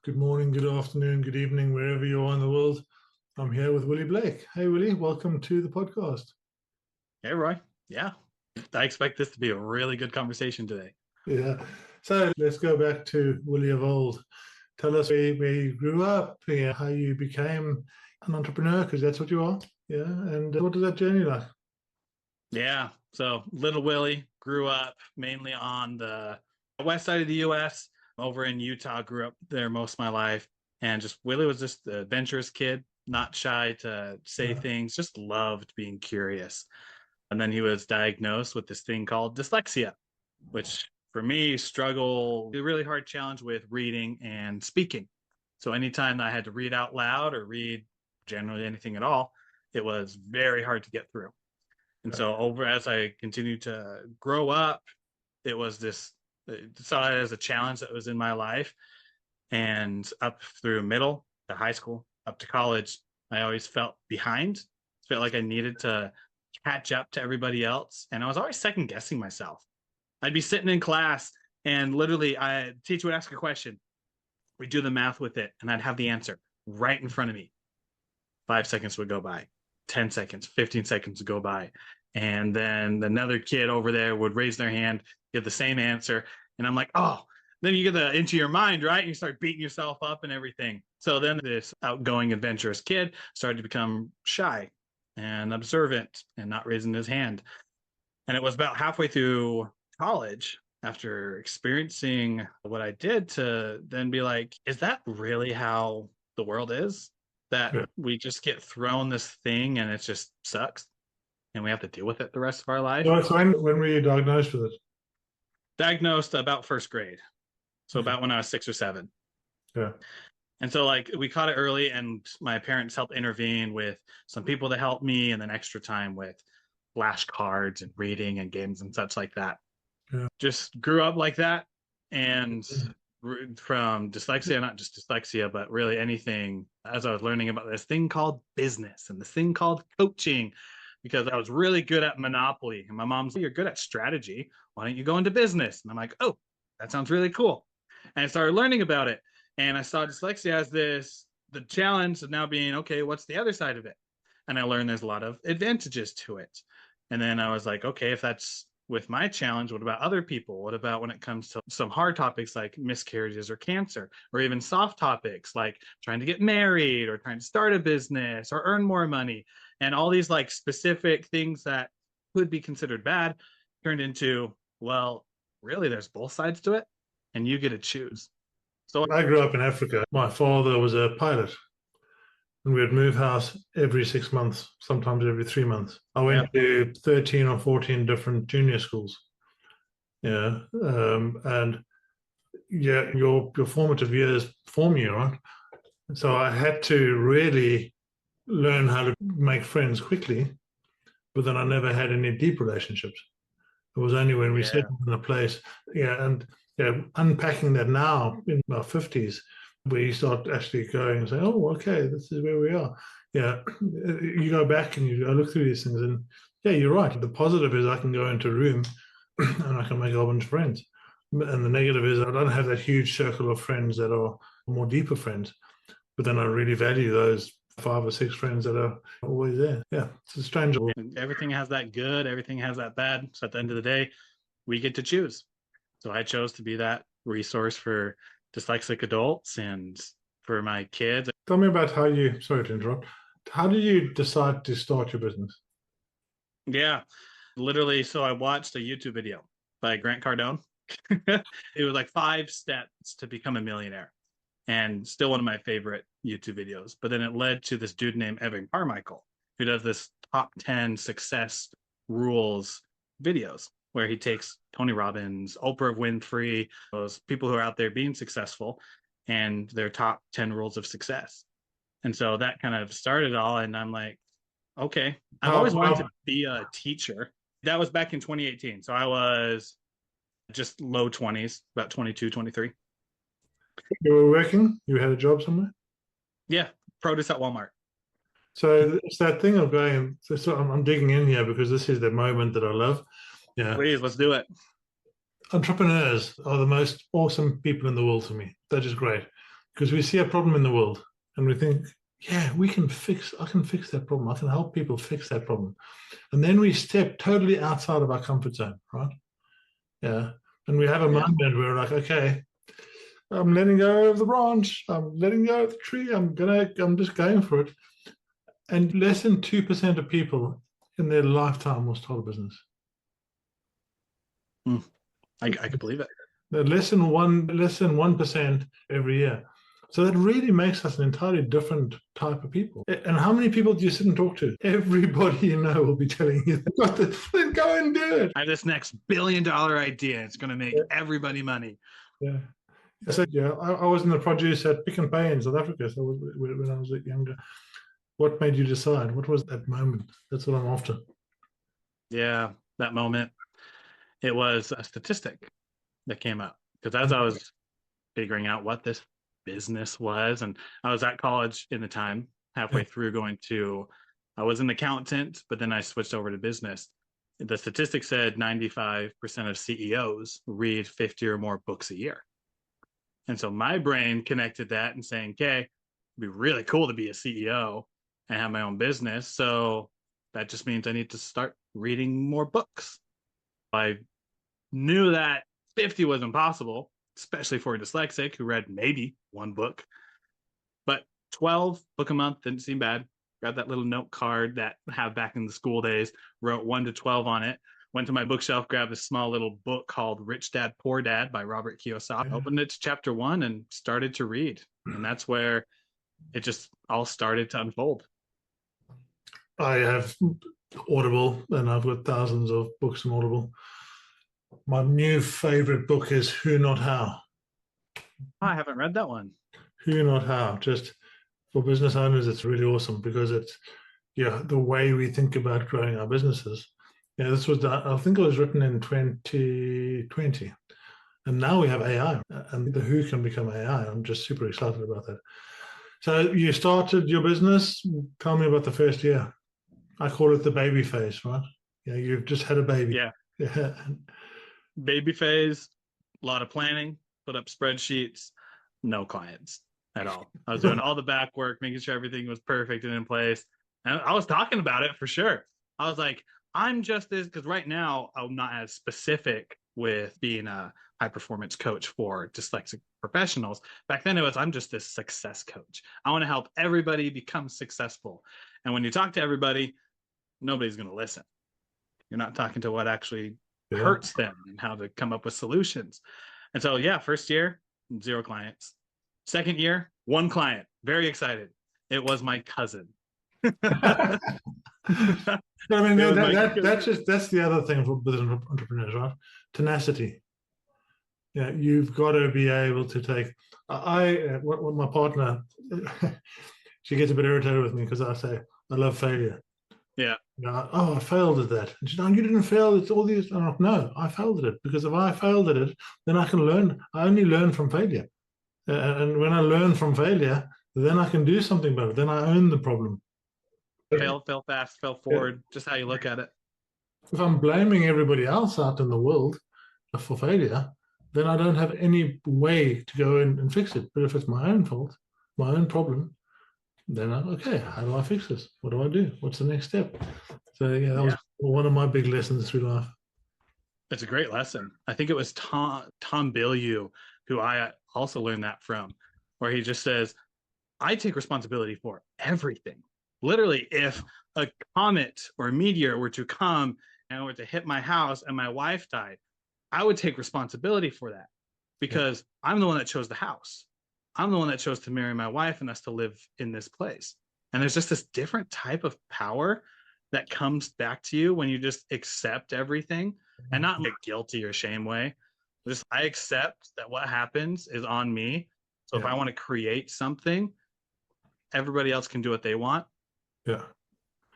Good morning, good afternoon, good evening, wherever you are in the world. I'm here with Willie Blake. Hey, Willie, welcome to the podcast. Hey, Roy. Yeah, I expect this to be a really good conversation today. Yeah. So let's go back to Willie of old. Tell us where you grew up, how you became an entrepreneur, because that's what you are. Yeah. And what was that journey like? Yeah, so little Willie grew up mainly on the west side of the US, over in Utah, grew up there most of my life. And just Willie was just an adventurous kid, not shy to say Yeah. things, just loved being curious. And then he was diagnosed with this thing called dyslexia, which for me struggle a really hard challenge with reading and speaking. So anytime that I had to read out loud or read generally anything at all, it was very hard to get through. And so over as I continued to grow up, it was this saw it as a challenge that was in my life. And up through middle to high school, up to college, I always felt behind. Felt like I needed to catch up to everybody else. And I was always second guessing myself. I'd be sitting in class and literally teacher would ask a question. We'd do the math with it, and I'd have the answer right in front of me. 5 seconds would go by, 10 seconds, 15 seconds would go by. And then another kid over there would raise their hand, give the same answer. And I'm like, oh, then you get into your mind, right? You start beating yourself up and everything. So then this outgoing, adventurous kid started to become shy and observant and not raising his hand. And it was about halfway through college, after experiencing what I did, to then be like, is that really how the world is? That Yeah. we just get thrown this thing and it just sucks and we have to deal with it the rest of our life? So when were you diagnosed with it? Diagnosed about first grade. So Okay. about when I was 6 or 7. Yeah. And so like we caught it early and my parents helped intervene with some people to help me and then extra time with flashcards and reading and games and such like that. Yeah. Just grew up like that. And from dyslexia, not just dyslexia, but really anything, as I was learning about this thing called business and this thing called coaching, because I was really good at Monopoly. And my mom's like, you're good at strategy. Why don't you go into business? And I'm like, oh, that sounds really cool. And I started learning about it. And I saw dyslexia as the challenge of now being, okay, what's the other side of it? And I learned there's a lot of advantages to it. And then I was like, okay, if that's with my challenge, what about other people? What about when it comes to some hard topics like miscarriages or cancer, or even soft topics like trying to get married or trying to start a business or earn more money? And all these like specific things that could be considered bad turned into, well, really, there's both sides to it and you get to choose. So I grew up in Africa. My father was a pilot, and we'd move house every 6 months, sometimes every 3 months. I yeah, went to 13 or 14 different junior schools. Yeah. And yeah, your formative years form you, right? So I had to really learn how to make friends quickly, but then I never had any deep relationships. It was only when we yeah, settled in a place, yeah, and yeah, unpacking that now in our 50s, where you start actually going and say, oh, okay, this is where we are. Yeah, you go back and you go look through these things, and yeah, you're right. The positive is I can go into a room and I can make a whole bunch of friends. And the negative is I don't have that huge circle of friends that are more deeper friends. But then I really value those 5 or 6 friends that are always there. Yeah, it's a strange. and everything has that good, everything has that bad. So at the end of the day, we get to choose. So I chose to be that resource for dyslexic adults and for my kids. Tell me about how you, sorry to interrupt, how did you decide to start your business? Yeah, literally. So I watched a YouTube video by Grant Cardone. It was like 5 steps to become a millionaire, and still one of my favorite YouTube videos. But then it led to this dude named Evan Carmichael, who does this top 10 success rules videos where he takes Tony Robbins, Oprah Winfrey, those people who are out there being successful, and their top 10 rules of success. And so that kind of started all. And I'm like, okay, I've How, always wanted to how be a teacher. That was back in 2018. So I was just low 20s, about 22, 23. you were working? You had a job somewhere? Yeah, produce at Walmart. So it's that thing of going, so I'm digging in here because this is the moment that I love. Yeah. Please, let's do it. Entrepreneurs are the most awesome people in the world to me. They're just great. because we see a problem in the world and we think, yeah, I can fix that problem. I can help people fix that problem. And then we step totally outside of our comfort zone, right? Yeah. And we have a moment where we're like, okay, I'm letting go of the branch. I'm letting go of the tree. I'm just going for it. And less than 2% of people in their lifetime will start a business. I can believe it. Less than 1% every year. So that really makes us an entirely different type of people. And how many people do you sit and talk to? Everybody you know will be telling you, then go and do it. I have this next $1 billion idea. It's going to make everybody money. Yeah. So I was in the produce at Pick and Pay in South Africa. So when I was younger. What made you decide? What was that moment? That's what I'm after. Yeah, that moment. It was a statistic that came up because as I was figuring out what this business was, and I was at college in the time, halfway through I was an accountant, but then I switched over to business. The statistic said 95% of CEOs read 50 or more books a year. And so my brain connected that and saying, okay, it'd be really cool to be a CEO and have my own business. So that just means I need to start reading more books. I knew that 50 was impossible, especially for a dyslexic who read maybe one book. But 12 book a month didn't seem bad. Got that little note card that I have back in the school days, wrote 1 to 12 on it. Went to my bookshelf, grabbed a small little book called Rich Dad, Poor Dad by Robert Kiyosaki. Opened it to chapter 1 and started to read. And that's where it just all started to unfold. I have Audible, and I've got thousands of books on Audible. My new favorite book is Who Not How. I haven't read that one. Who Not How. Just for business owners, it's really awesome because it's the way we think about growing our businesses. This was I think it was written in 2020, and now we have AI, and the Who can become AI. I'm just super excited about that. So you started your business. Tell me about the first year. I call it the baby phase, right? You've just had a baby. Yeah. Baby phase, a lot of planning, put up spreadsheets, no clients at all. I was doing all the back work, making sure everything was perfect and in place. And I was talking about it for sure. I was like, I'm just this, because right now I'm not as specific with being a high performance coach for dyslexic professionals. Back then it was, I'm just this success coach. I want to help everybody become successful. And when you talk to everybody, nobody's going to listen. You're not talking to what actually hurts them and how to come up with solutions. And so, first year, 0 clients. Second year, 1 client. Very excited. It was my cousin. I mean, that's the other thing for business entrepreneurs, right? Tenacity. You've got to be able to take. My partner, she gets a bit irritated with me because I say I love failure. Yeah. I failed at that. And she's like, you didn't fail. It's all these. I'm like, no, I failed at it because if I failed at it, then I can learn. I only learn from failure. And when I learn from failure, then I can do something about it. Then I own the problem. Fail fast, fail forward, just how you look at it. If I'm blaming everybody else out in the world for failure, then I don't have any way to go in and fix it. But if it's my own fault, my own problem, then okay, how do I fix this? What do I do? What's the next step? So that was one of my big lessons through life. It's a great lesson. I think it was Tom Bilyeu who I also learned that from, where he just says, I take responsibility for everything. Literally, if a comet or a meteor were to come and were to hit my house and my wife died, I would take responsibility for that because I'm the one that chose the house. I'm the one that chose to marry my wife and us to live in this place. And there's just this different type of power that comes back to you when you just accept everything, and not in a guilty or shame way. Just, I accept that what happens is on me. So if I want to create something, everybody else can do what they want. Yeah.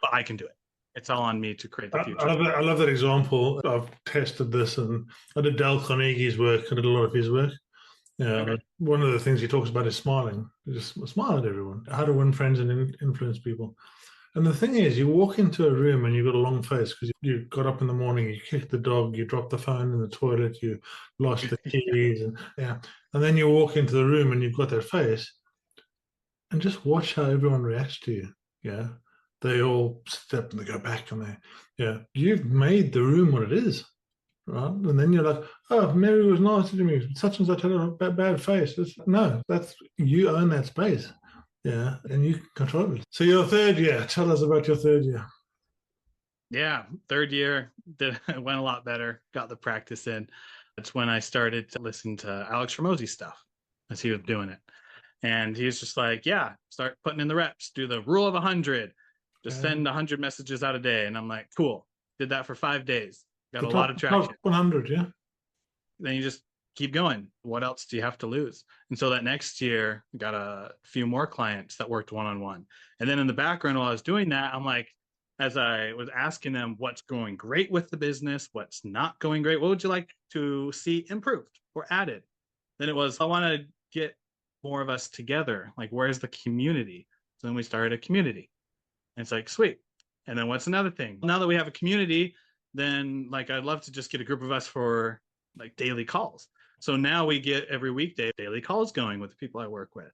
But I can do it. It's all on me to create the future. I love that example. I've tested this, and I did Dale Carnegie's work. I did a lot of his work. One of the things he talks about is smiling. Just smile at everyone. How to win friends and influence people. And the thing is, you walk into a room and you've got a long face because you got up in the morning, you kicked the dog, you dropped the phone in the toilet, you lost the keys, and yeah. And then you walk into the room and you've got that face, and just watch how everyone reacts to you. Yeah. They all step and they go back and yeah, you've made the room what it is, right? And then you're like, oh, Mary was nice to me. Such and such had a bad face. No, that's you own that space. Yeah, and you can control it. So your third year, tell us about your third year. Yeah, third year went a lot better. Got the practice in. That's when I started to listen to Alex Ramosi stuff as he was doing it. And he was just like, yeah, start putting in the reps, do the rule of 100, just send 100 messages out a day. And I'm like, cool. Did that for 5 days. Got a lot of traction. Top 100, yeah. Then you just keep going. What else do you have to lose? And so that next year, got a few more clients that worked one-on-one. And then in the background, while I was doing that, I'm like, as I was asking them what's going great with the business, what's not going great, what would you like to see improved or added? Then it was, I want to get more of us together. Like, where's the community? So then we started a community. And it's like, sweet. And then what's another thing? Now that we have a community, then like I'd love to just get a group of us for like daily calls. So now we get every weekday daily calls going with the people I work with.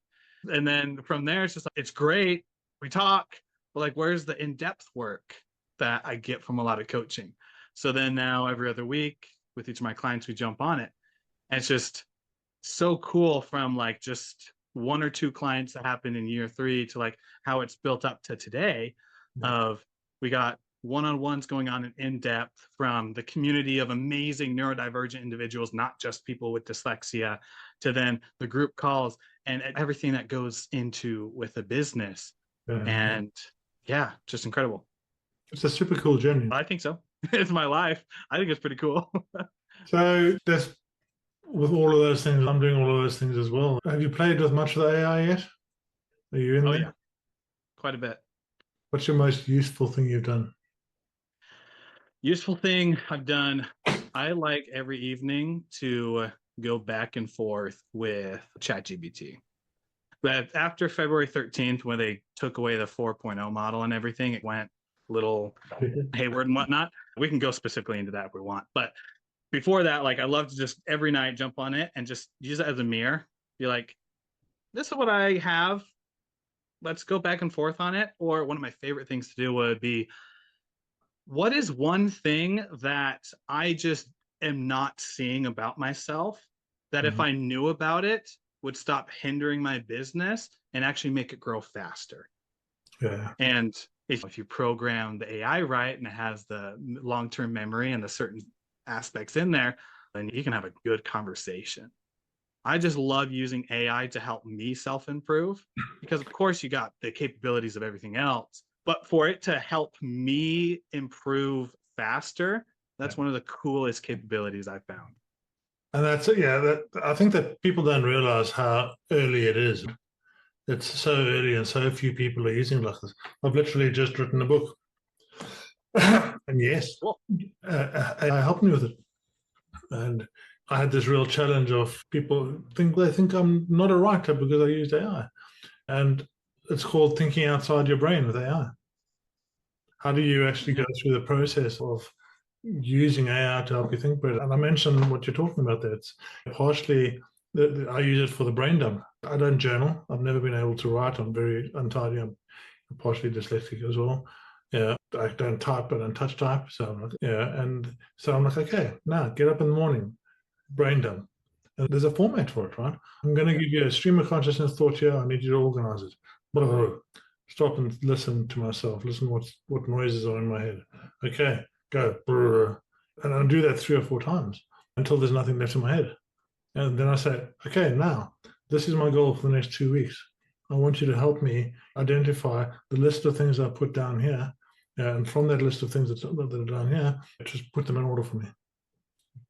And then from there, it's just like, it's great. We talk, but like, where's the in-depth work that I get from a lot of coaching? So then now every other week with each of my clients, we jump on it. And it's just so cool from like just one or two clients that happened in year 3 to like how it's built up to today of we got one-on-ones going on in depth from the community of amazing neurodivergent individuals, not just people with dyslexia, to then the group calls and everything that goes into with a business. And yeah, just incredible. It's a super cool journey. I think so. It's my life. I think it's pretty cool. So that's with all of those things, I'm doing all of those things as well. Have you played with much of the AI yet? Are you in there? Yeah, quite a bit. What's your most useful thing you've done? Useful thing I've done, I like every evening to go back and forth with ChatGPT. But after February 13th, when they took away the 4.0 model and everything, it went a little hayward and whatnot. We can go specifically into that if we want. But before that, like I love to just every night jump on it and just use it as a mirror. Be like, this is what I have. Let's go back and forth on it. Or one of my favorite things to do would be, what is one thing that I just am not seeing about myself that if I knew about it would stop hindering my business and actually make it grow faster? Yeah. And if you program the AI right and it has the long-term memory and the certain aspects in there, then you can have a good conversation. I just love using AI to help me self-improve because of course you got the capabilities of everything else, but for it to help me improve faster, that's one of the coolest capabilities I've found. And that's it. Yeah, that I think that people don't realize how early it is. It's so early and so few people are using it like this. I've literally just written a book. And yes, AI helped me with it. And I had this real challenge of people they think I'm not a writer because I used AI. And it's called thinking outside your brain with AI. How do you actually go through the process of using AI to help you think better? And I mentioned what you're talking about there. It's partially I use it for the brain dump. I don't journal. I've never been able to write. I'm very untidy. I'm partially dyslexic as well. Yeah, I don't type. I don't touch type. So I'm like, yeah, and so I'm like, okay, now get up in the morning, brain dump. And there's a format for it, right? I'm going to give you a stream of consciousness thought here. I need you to organize it. Stop and listen to myself. Listen what noises are in my head. Okay, go. And I'll do that 3 or 4 times until there's nothing left in my head. And then I say, okay, now this is my goal for the next 2 weeks. I want you to help me identify the list of things I put down here. And from that list of things that are down here, just put them in order for me.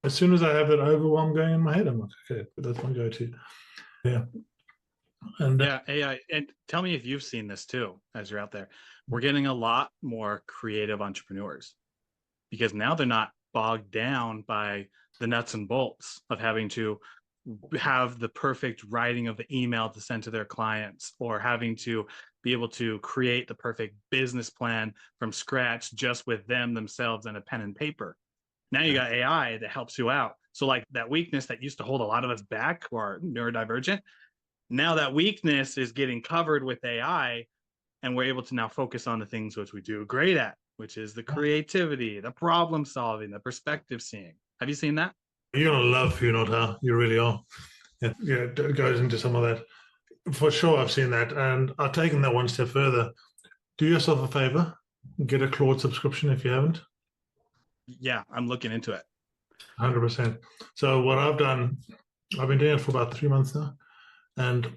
As soon as I have that overwhelm going in my head, I'm like, okay, that's my go-to. Yeah. And yeah, AI. And tell me if you've seen this too, as you're out there. We're getting a lot more creative entrepreneurs because now they're not bogged down by the nuts and bolts of having to have the perfect writing of the email to send to their clients or having to be able to create the perfect business plan from scratch just with themselves and a pen and paper. Now you got AI that helps you out. So like that weakness that used to hold a lot of us back who are neurodivergent, now that weakness is getting covered with AI, and we're able to now focus on the things which we do great at, which is the creativity, the problem solving, the perspective seeing. Have you seen that? You're going to love Who Not How. You really are. It goes into some of that. For sure, I've seen that. And I've taken that one step further. Do yourself a favor, get a Claude subscription if you haven't. Yeah, I'm looking into it. 100%. So what I've done, I've been doing it for about 3 months now. And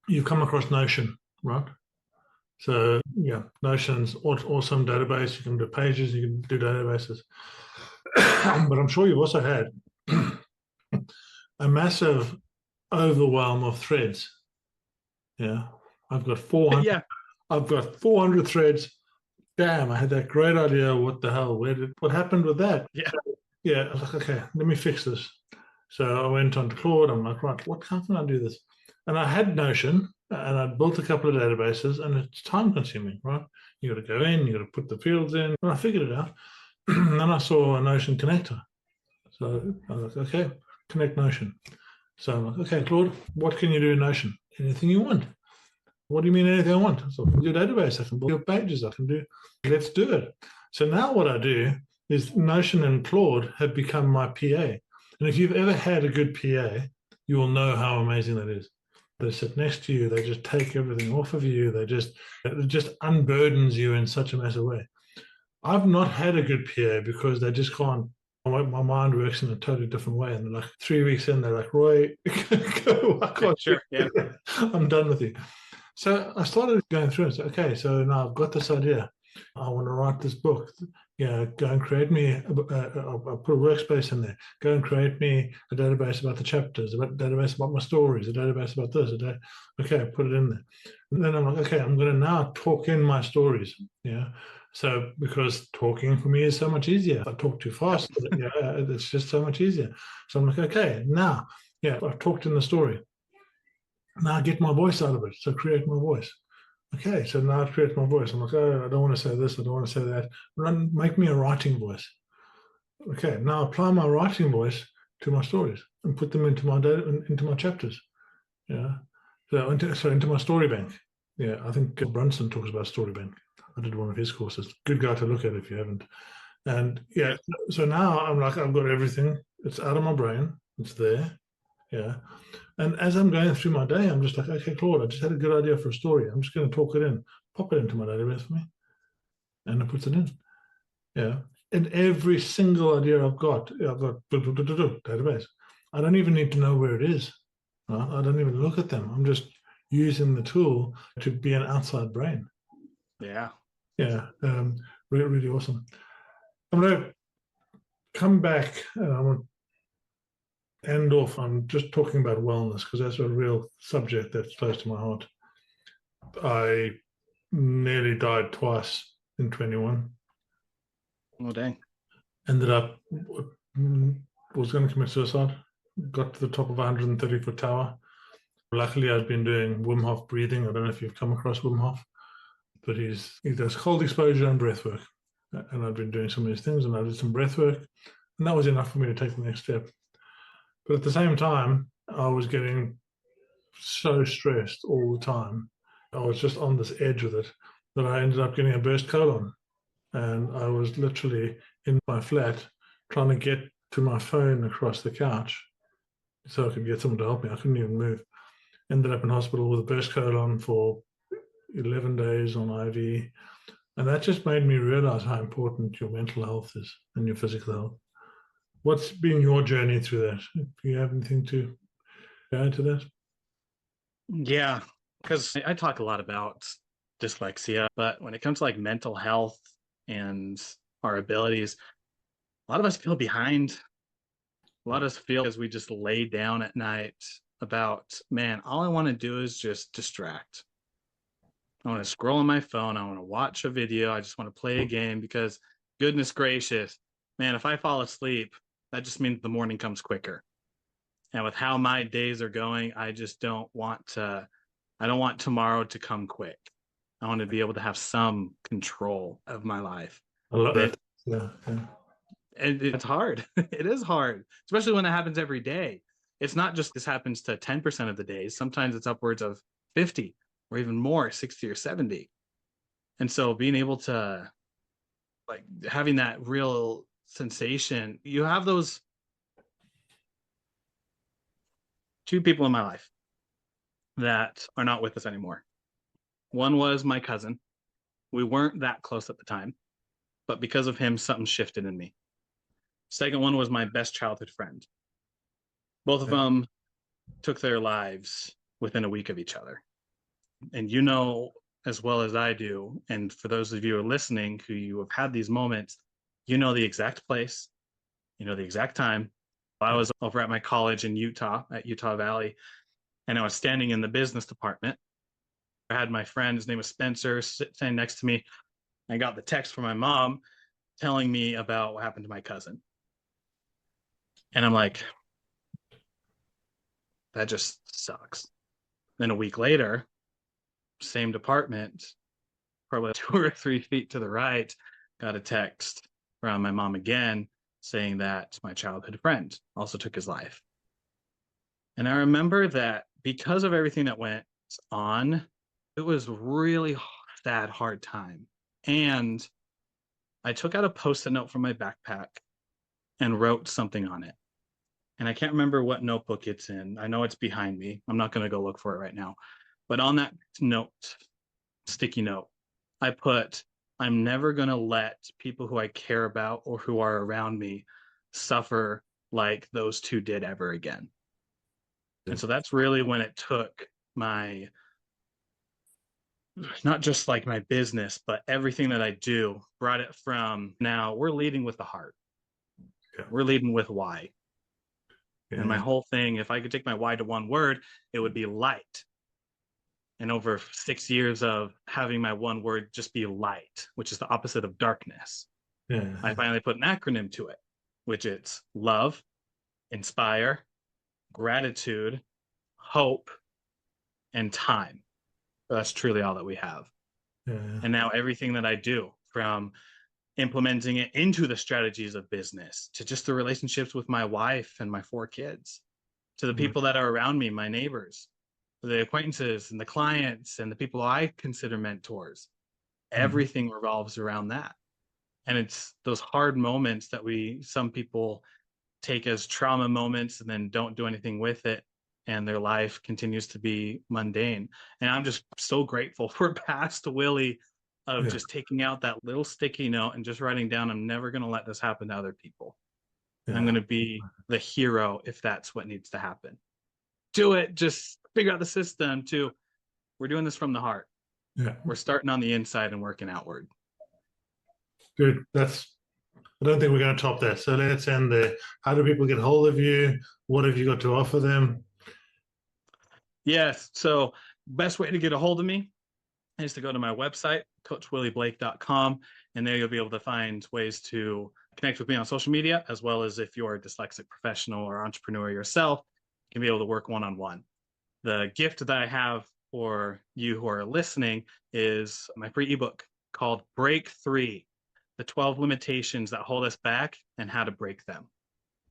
you've come across Notion, right? So yeah, Notion's awesome database. You can do pages, you can do databases. But I'm sure you've also had a massive overwhelm of threads. Yeah. I've got 400. Yeah. I've got 400 threads. Damn, I had that great idea. What the hell? What happened with that? Yeah. Yeah. I was like, okay, let me fix this. So I went on to Claude. I'm like, right, how can I do this? And I had Notion and I built a couple of databases, and it's time consuming, right? You got to go in, you got to put the fields in. And I figured it out. And then I saw a Notion connector. So I was like, okay, connect Notion. So I'm like, okay, Claude, what can you do in Notion? Anything you want. What do you mean anything I want? So your database, I can build your pages, I can do, let's do it. So now what I do is Notion and Claude have become my PA. And if you've ever had a good PA, you will know how amazing that is. They sit next to you, they just take everything off of you, it just unburdens you in such a massive way. I've not had a good PA because they just can't. My mind works in a totally different way. And they're like 3 weeks in, they're like, Roy, go. I can't. Sure. Yeah. I'm done with you. So I started going through and said, okay, so now I've got this idea. I want to write this book. Go and create me, I'll put a workspace in there. Go and create me a database about the chapters, a database about my stories, a database about this. Okay, put it in there. And then I'm like, okay, I'm going to now talk in my stories. Yeah. So because talking for me is so much easier. If I talk too fast, it's just so much easier. So I'm like, okay, now, I've talked in the story. Now I get my voice out of it. So create my voice. Okay, so now I create my voice. I'm like, oh, I don't want to say this. I don't want to say that. Make me a writing voice. Okay, now apply my writing voice to my stories and put them into my chapters. Yeah, so into my story bank. Yeah, I think Brunson talks about story bank. I did one of his courses. Good guy to look at if you haven't. And yeah, so now I'm like, I've got everything. It's out of my brain. It's there. Yeah. And as I'm going through my day, I'm just like, okay, Claude, I just had a good idea for a story. I'm just going to talk it in, pop it into my database for me. And it puts it in. Yeah. And every single idea I've got database. I don't even need to know where it is. Right? I don't even look at them. I'm just using the tool to be an outside brain. Yeah. Yeah. Really, really awesome. I'm going to come back and I want end off on just talking about wellness because that's a real subject that's close to my heart. I nearly died twice in 21. Oh, dang. Ended up, was going to commit suicide. Got to the top of a 130-foot tower. Luckily, I'd been doing Wim Hof breathing. I don't know if you've come across Wim Hof, but he does cold exposure and breath work. And I'd been doing some of these things, and I did some breath work, and that was enough for me to take the next step. But at the same time, I was getting so stressed all the time. I was just on this edge with it that I ended up getting a burst colon. And I was literally in my flat trying to get to my phone across the couch so I could get someone to help me. I couldn't even move. Ended up in hospital with a burst colon for 11 days on IV. And that just made me realize how important your mental health is and your physical health. What's been your journey through that? Do you have anything to add to that? Yeah, because I talk a lot about dyslexia, but when it comes to like mental health and our abilities, a lot of us feel behind. A lot of us feel as we just lay down at night about, man, all I want to do is just distract. I want to scroll on my phone. I want to watch a video. I just want to play a game because goodness gracious, man, if I fall asleep, that just means the morning comes quicker. And with how my days are going, I just don't want to I don't want tomorrow to come quick. I want to be able to have some control of my life. I love That it. Yeah, yeah. And it's hard. It is hard, especially when it happens every day. It's not just this happens to 10% of the days. Sometimes it's upwards of 50 or even more, 60 or 70. And so being able to, like, having that real sensation, you have those two people in my life that are not with us anymore. One was my cousin. We weren't that close at the time, but because of him, something shifted in me. Second one was my best childhood friend. Both of Yeah. them took their lives within a week of each other. And you know as well as I do, and for those of you who are listening who you have had these moments, you know the exact place, you know the exact time. I was over at my college in Utah, at Utah Valley, and I was standing in the business department. I had my friend, his name was Spencer, sitting next to me. I got the text from my mom telling me about what happened to my cousin. And I'm like, that just sucks. Then a week later, same department, probably 2 or 3 feet to the right, got a text from my mom again saying that my childhood friend also took his life. And I remember that because of everything that went on, it was really sad, hard time. And I took out a post-it note from my backpack and wrote something on it. And I can't remember what notebook it's in. I know it's behind me. I'm not going to go look for it right now. But on that note, sticky note, I put, I'm never going to let people who I care about or who are around me suffer like those two did ever again. And so that's really when it took my, not just like my business, but everything that I do, brought it from now we're leading with the heart. Yeah. We're leading with why. Yeah. And my whole thing, if I could take my why to one word, it would be light. And over 6 years of having my one word just be light, which is the opposite of darkness, Yeah. I finally put an acronym to it, which is love, inspire, gratitude, hope, and time. So that's truly all that we have. Yeah. And now everything that I do, from implementing it into the strategies of business to just the relationships with my wife and my 4 kids, to the people that are around me, my neighbors, the acquaintances and the clients and the people I consider mentors, everything revolves around that. And it's those hard moments that some people take as trauma moments and then don't do anything with it. And their life continues to be mundane. And I'm just so grateful for past Willie of just taking out that little sticky note and just writing down, I'm never going to let this happen to other people. Yeah. I'm going to be the hero if that's what needs to happen. Do it. Just figure out the system to, we're doing this from the heart. Yeah. We're starting on the inside and working outward. Good. I don't think we're going to top that. So let's end there. How do people get hold of you? What have you got to offer them? Yes. So best way to get a hold of me is to go to my website, coachwillieblake.com, and there you'll be able to find ways to connect with me on social media, as well as if you're a dyslexic professional or entrepreneur yourself, you can be able to work one-on-one. The gift that I have for you who are listening is my free ebook called Break 3, the 12 limitations that hold us back and how to break them.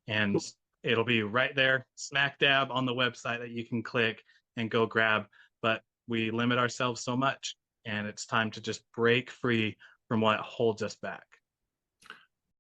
And it'll be right there, smack dab on the website that you can click and go grab. But we limit ourselves so much, and it's time to just break free from what holds us back.